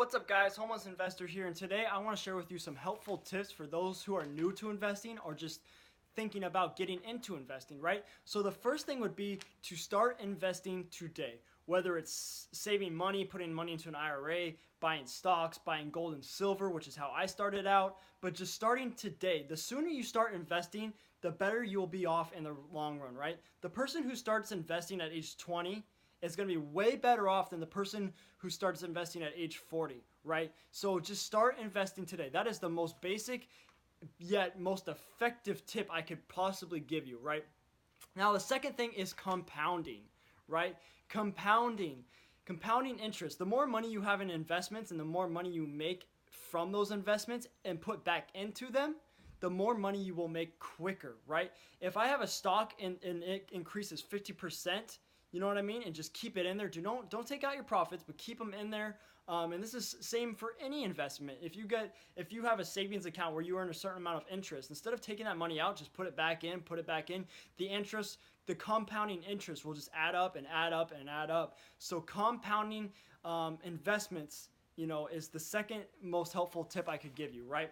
What's up guys, Homeless Investor here, and today I want to share with you some helpful tips for those who are new to investing or just thinking about getting into investing, right? So the first thing would be to start investing today. Whether it's saving money, putting money into an IRA, buying stocks, buying gold and silver, which is how I started out, but just starting today. The sooner you start investing, the better you'll be off in the long run, right? The person who starts investing at age 20 is going to be way better off than the person who starts investing at age 40, right? So just start investing today. That is the most basic yet most effective tip I could possibly give you, right? Now the second thing is compounding, right? Compounding interest. The more money you have in investments and the more money you make from those investments and put back into them, the more money you will make quicker, right? If I have a stock and it increases 50%, you know what I mean? And just keep it in there. Don't take out your profits, but keep them in there. And this is same for any investment. If you have a savings account where you earn a certain amount of interest, instead of taking that money out, just put it back in. The interest, the compounding interest will just add up and add up and add up. So compounding investments, is the second most helpful tip I could give you, right?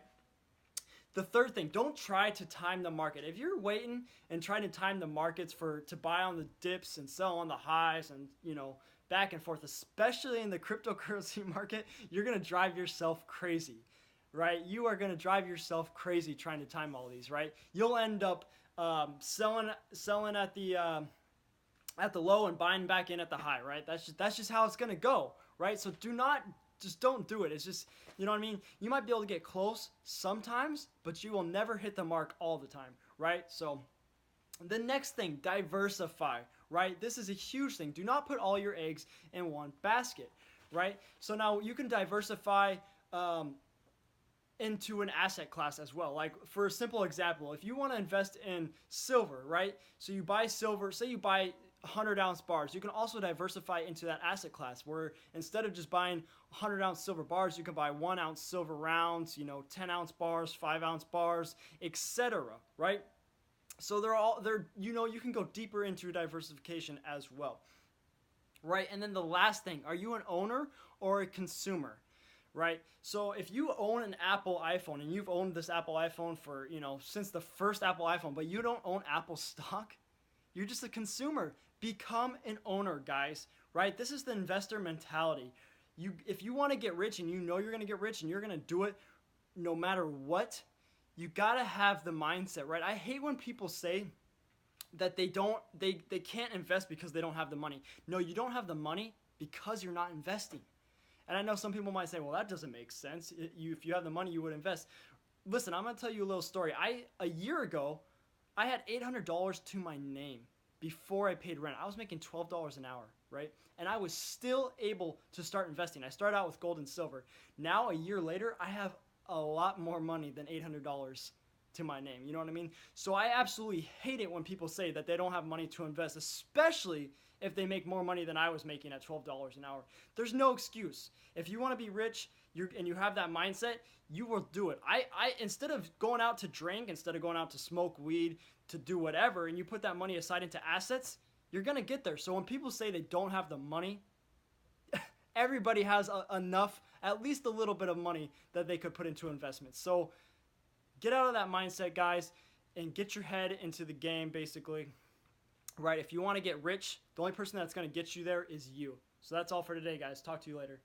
The third thing, don't try to time the market. If you're waiting and trying to time the markets to buy on the dips and sell on the highs and, back and forth, especially in the cryptocurrency market, you're going to drive yourself crazy, right? You are going to drive yourself crazy trying to time all these, right? You'll end up selling at the low and buying back in at the high, right? That's just how it's going to go, right? So just don't do it. It's just, you know what I mean? You might be able to get close sometimes, but you will never hit the mark all the time, right? So the next thing, diversify, right? This is a huge thing. Do not put all your eggs in one basket, right? So now you can diversify into an asset class as well. Like for a simple example, if you want to invest in silver, right? So you buy silver, say you buy 100-ounce bars. You can also diversify into that asset class where instead of just buying 100-ounce silver bars, you can buy 1-ounce silver rounds, 10-ounce bars, 5-ounce bars, etc., right? So you can go deeper into diversification as well, right? And then the last thing, are you an owner or a consumer? Right? So if you own an Apple iPhone and you've owned this Apple iPhone for, since the first Apple iPhone, but you don't own Apple stock, you're just a consumer. Become an owner, guys, right? This is the investor mentality. If you want to get rich and you know you're going to get rich and you're going to do it no matter what, you got to have the mindset, right? I hate when people say that they can't invest because they don't have the money. No, you don't have the money because you're not investing. And I know some people might say, well, that doesn't make sense. If you have the money, you would invest. Listen, I'm going to tell you a little story. A year ago, I had $800 to my name before I paid rent. I was making $12 an hour, right? And I was still able to start investing. I started out with gold and silver. Now, a year later, I have a lot more money than $800 to my name. You know what I mean? So I absolutely hate it when people say that they don't have money to invest, especially if they make more money than I was making at $12 an hour. There's no excuse. If you want to be rich and you have that mindset, you will do it. I instead of going out to drink, instead of going out to smoke weed, to do whatever, and you put that money aside into assets, you're going to get there. So when people say they don't have the money, everybody has enough, at least a little bit of money that they could put into investments. So get out of that mindset, guys, and get your head into the game, basically. Right? If you want to get rich, the only person that's going to get you there is you. So that's all for today, guys. Talk to you later.